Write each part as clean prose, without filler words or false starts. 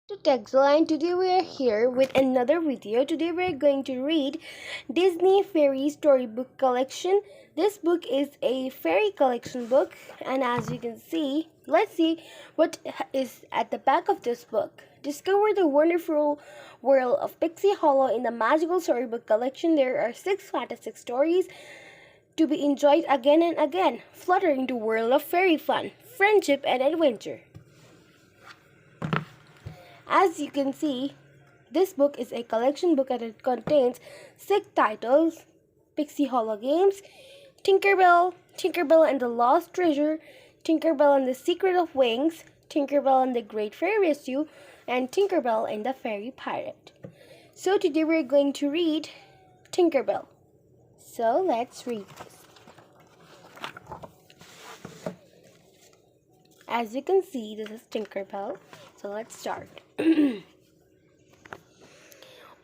To Textline. Today we are here with another video. Today we are going to read Disney Fairies storybook collection. This book is a fairy collection book, and as you can see, let's see what is at the back of this book. Discover the wonderful world of Pixie Hollow in the magical storybook collection. There are 6 fantastic stories to be enjoyed again and again, fluttering the world of fairy fun, friendship, and adventure. As you can see, this book is a collection book and it contains 6 titles: Pixie Hollow Games, Tinkerbell, Tinkerbell and the Lost Treasure, Tinkerbell and the Secret of Wings, Tinkerbell and the Great Fairy Rescue, and Tinkerbell and the Fairy Pirate. So today we're going to read Tinkerbell. So let's read this. As you can see, this is Tinkerbell. So let's start.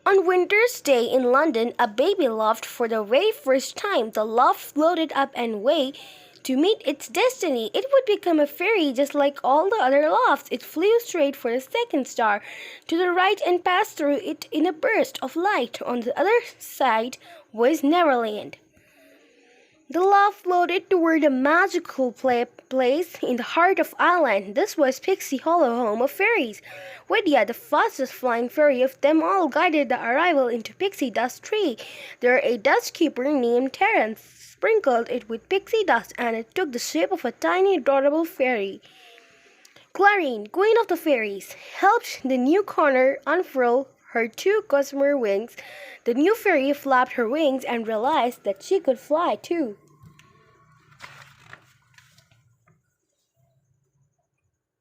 On winter's day in London, a baby laughed for the very first time. The laugh floated up and away to meet its destiny. It would become a fairy just like all the other laughs. It flew straight for the second star to the right and passed through it in a burst of light. On the other side was Neverland. The laugh floated toward a magical place in the heart of Ireland. This was Pixie Hollow, home of fairies. Widya, the fastest flying fairy of them all, guided the arrival into Pixie Dust Tree. There a dust keeper named Terence sprinkled it with pixie dust, and it took the shape of a tiny, adorable fairy. Clarine, queen of the fairies, helped the newcomer unfurl her 2 gossamer wings. The new fairy flapped her wings and realized that she could fly too.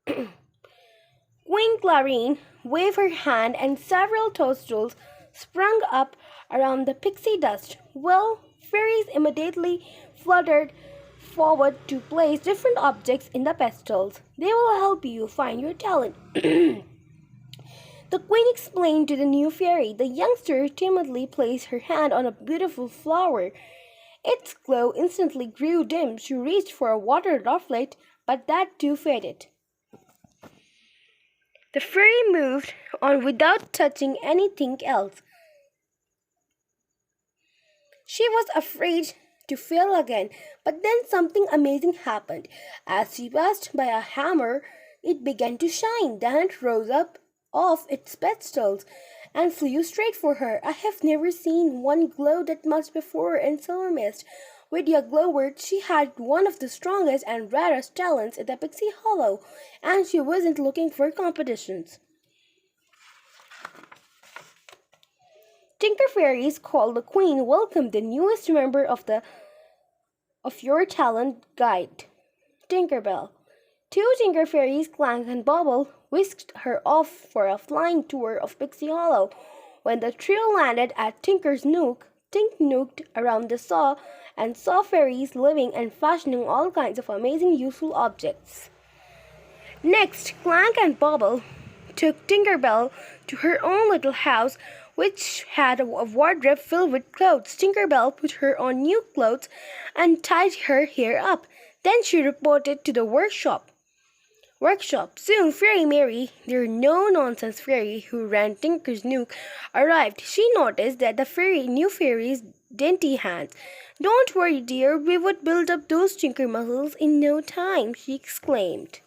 Queen Clarine waved her hand and several toadstools sprung up around the pixie dust. Well, fairies immediately fluttered forward to place different objects in the pedestals. They will help you find your talent. The queen explained to the new fairy. The youngster timidly placed her hand on a beautiful flower. Its glow instantly grew dim. She reached for a water droplet, but that too faded. The fairy moved on without touching anything else. She was afraid to fail again, but then something amazing happened. As she passed by a hammer, it began to shine. Then it rose up off its pedestals and flew straight for her. I have never seen one glow that much before in Silver Mist. Widya glowered. She had one of the strongest and rarest talents in the Pixie Hollow, and she wasn't looking for competitions. Tinker Fairies, called the Queen, welcomed the newest member of your talent guide, Tinkerbell. 2 Tinker Fairies, Clank and Bobble, whisked her off for a flying tour of Pixie Hollow. When the trio landed at Tinker's Nook, Tink nooked around the saw and saw fairies living and fashioning all kinds of amazing useful objects. Next, Clank and Bobble took Tinkerbell to her own little house, which had a wardrobe filled with clothes. Tinkerbell put her on new clothes and tied her hair up. Then she reported to the workshop. Soon Fairy Mary, their no-nonsense fairy who ran Tinker's Nook, arrived. She noticed that the new fairy's dainty hands. "Don't worry, dear, we would build up those tinker muscles in no time," she exclaimed.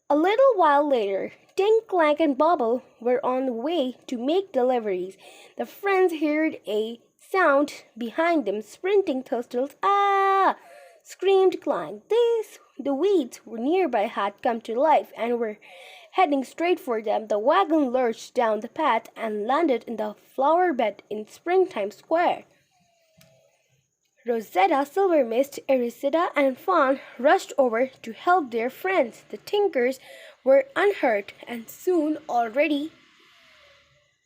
A little while later, Tink, Clank, and Bobble were on the way to make deliveries. The friends heard a sound behind them, sprinting toadstools. "Ah!" screamed Clank. The weeds nearby had come to life and were heading straight for them. The wagon lurched down the path and landed in the flower bed in Springtime Square. Rosetta, Silver Mist, Erisida, and Fawn rushed over to help their friends. The Tinkers were unhurt and soon all ready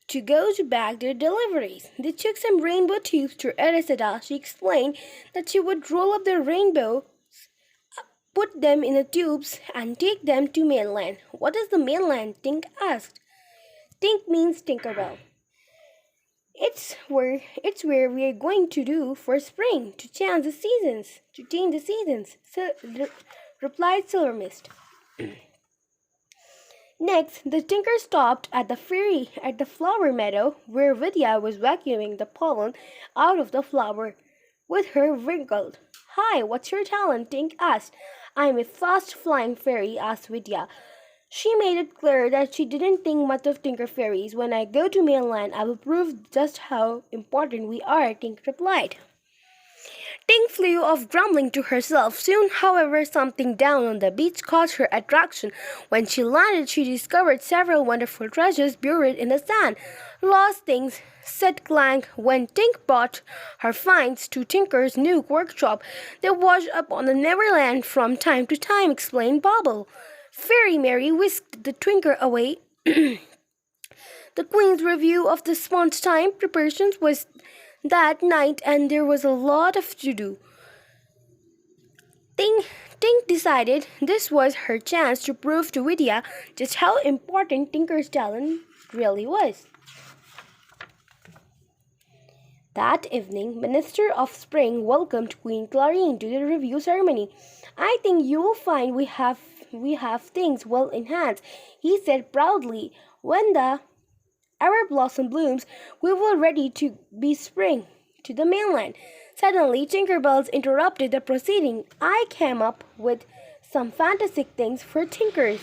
to go to bag their deliveries. They took some rainbow tubes to Erisida. She explained that she would roll up the rainbows, put them in the tubes, and take them to mainland. "What is the mainland?" Tink asked. Tink means Tinkerbell. It's where we are going to do for spring, to change the seasons, replied Silver Mist. Next, the tinker stopped at the flower meadow where Vidya was vacuuming the pollen out of the flower with her wrinkled. Hi, what's your talent? Tink asked. I'm a fast flying fairy, asked Vidya. She made it clear that she didn't think much of Tinker Fairies. When I go to mainland, I will prove just how important we are, Tink replied. Tink flew off grumbling to herself. Soon, however, something down on the beach caught her attention. When she landed, she discovered several wonderful treasures buried in the sand. Lost things, said Clank when Tink brought her finds to Tinker's new workshop. They washed up on the Neverland from time to time, explained Bobble. Fairy Mary whisked the Tinker away. The Queen's review of the sponge-time preparations was that night, and there was a lot of to do. Tink decided this was her chance to prove to Vidya just how important Tinker's talent really was. That evening, Minister of Spring welcomed Queen Clarine to the review ceremony. I think you will find we have things well in hand, he said proudly. When the our blossom blooms, we will ready to be spring to the mainland. Suddenly, Tinkerbell interrupted the proceeding. I came up with some fantastic things for Tinkers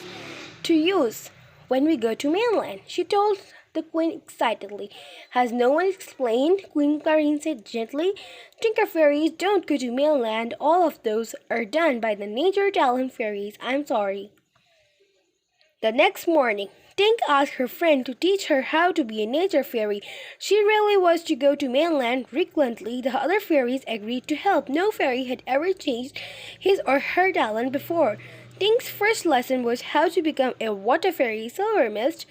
to use when we go to mainland, she told the Queen excitedly. Has no one explained? Queen Clarine said gently. Tinker Fairies don't go to mainland. All of those are done by the Nature Talent Fairies. I'm sorry. The next morning, Tink asked her friend to teach her how to be a nature fairy. She really was to go to mainland. Reluctantly, the other fairies agreed to help. No fairy had ever changed his or her talent before. Tink's first lesson was how to become a water fairy. Silver Mist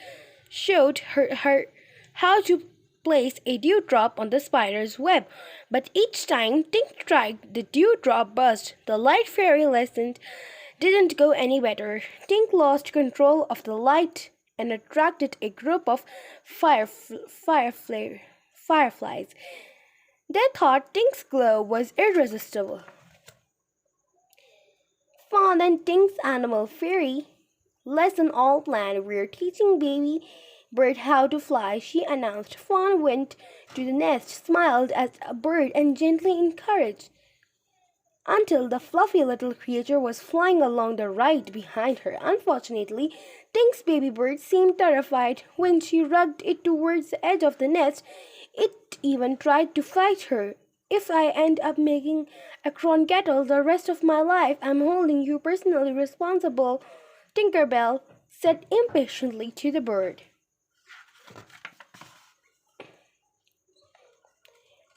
showed her how to place a dewdrop on the spider's web. But each time Tink tried, the dewdrop burst. The light fairy lesson didn't go any better. Tink lost control of the light and attracted a group of fireflies. They thought Tink's glow was irresistible. Fawn and Tink's animal fairy lesson all planned. We're teaching baby bird how to fly, she announced. Fawn went to the nest, smiled at a bird, and gently encouraged until the fluffy little creature was flying along the right behind her. Unfortunately, Tink's baby bird seemed terrified when she rugged it towards the edge of the nest. It even tried to fight her. If I end up making a crongettle the rest of my life, I'm holding you personally responsible, Tinkerbell said impatiently to the bird.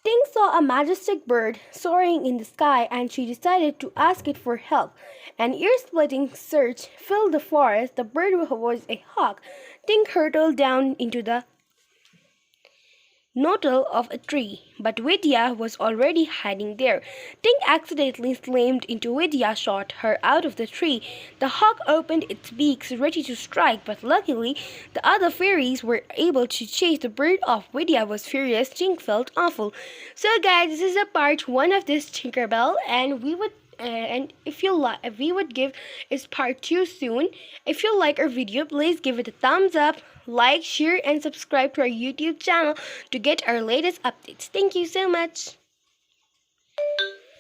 Tink saw a majestic bird soaring in the sky, and she decided to ask it for help. An ear-splitting search filled the forest. The bird was a hawk. Tink hurtled down into the knoll of a tree, but Vidya was already hiding there. Tink accidentally slammed into Vidya, shot her out of the tree. The hawk opened its beaks, ready to strike, but luckily the other fairies were able to chase the bird off. Vidya was furious. Tink felt awful. So, guys, this is a part 1 of this Tinkerbell, and we would if you like, we would give is part 2 soon. If you like our video, please give it a thumbs up, like, share, and subscribe to our YouTube channel to get our latest updates. Thank you so much.